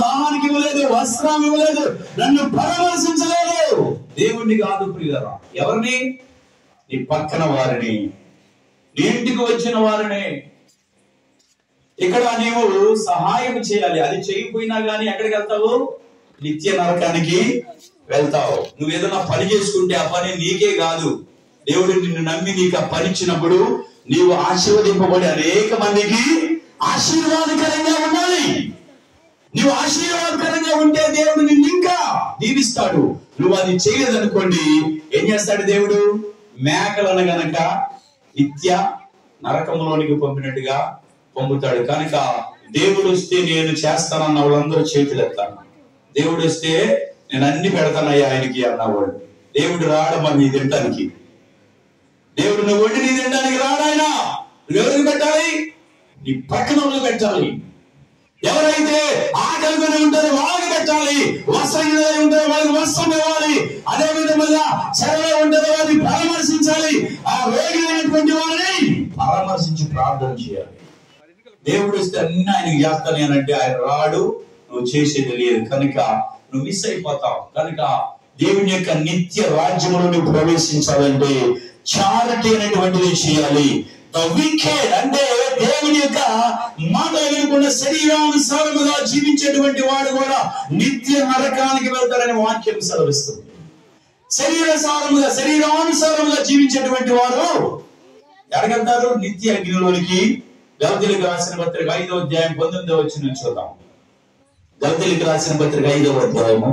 దాహానికి ఇవ్వలేదు, వస్త్రం ఇవ్వలేదు, నన్ను పరామర్శించలేదు. దేవుణ్ణి కాదు ప్రియులారా, ఎవరిని? నీ పక్కన వారిని, నీ ఇంటికి వచ్చిన వారిని. ఇక్కడ నీవు సహాయం చేయాలి. అది చేయకపోయినా గానీ ఎక్కడికి వెళ్తావు? నిత్య నరకానికి వెళ్తావు. నువ్వు ఏదైనా పని చేసుకుంటే ఆ పని నీకే కాదు, దేవుడు నిన్ను నమ్మి నీకు ఆ పని ఇచ్చినప్పుడు నీవు ఆశీర్వదింపబడి అనేక మందికి ఆశీర్వాదకరంగా ఉండాలి. నువ్వు ఆశీర్వాదకరంగా ఉంటే దేవుడు నిన్ను ఇంకా దీవిస్తాడు. నువ్వు అది చేయలేదనుకోండి, ఏం చేస్తాడు దేవుడు? మేకలను గనక నిత్య నరకంలోనికి పంపినట్టుగా పంపుతాడు. కనుక దేవుడు వస్తే నేను చేస్తానన్న వాళ్ళందరూ చేతులు ఎత్తాను. దేవుడు వస్తే నేను అన్ని పెడతానయ్యా ఆయనకి అన్నవాడు. దేవుడు రాడు మరి నీ తినడానికి. దేవుడు నువ్వు వండి నీ తినడానికి రాడు. ఆయన నువ్వు ఎవరికి పెట్టాలి? నీ పక్కన వాళ్ళకి పెట్టాలి. ఎవరైతే ఆకలిగానే ఉంటారో వాళ్ళకి పెట్టాలి. వస్త్రం ఉంటారో వాళ్ళకి వస్త్రం ఇవ్వాలి. అదే విధంగా సరళ ఉంటారో వారిని పరామర్శించాలి. ఆ రోగినటువంటి వారిని పరామర్శించి ప్రార్థన చేయాలి. దేవుడు వస్తే అన్ని ఆయనకి చేస్తాను అంటే ఆయన రాడు, నువ్వు చేసేది లేదు. కనుక నువ్వు మిస్ అయిపోతావు. కనుక దేవుని యొక్క నిత్య రాజ్యంలో నువ్వు ప్రవేశించాలంటే చారిటీ అనేటువంటిది చేయాలి. అంటే దేవుని యొక్క మాట వినకుండా శరీరానుసారముగా జీవించేటువంటి వాడు కూడా నిత్య నరకానికి వెళ్తారనే వాక్యం సెలవిస్తుంది. శరీరానుసారముగా జీవించేటువంటి వారు ఎడగలుగుతారు? నిత్య అగ్నిలోనికి. గలతీయులకు రాసిన పత్రిక 5వ అధ్యాయం 19వ వచనం చూద్దాం. గలతీయులకు రాసిన పత్రిక 5వ అధ్యాయము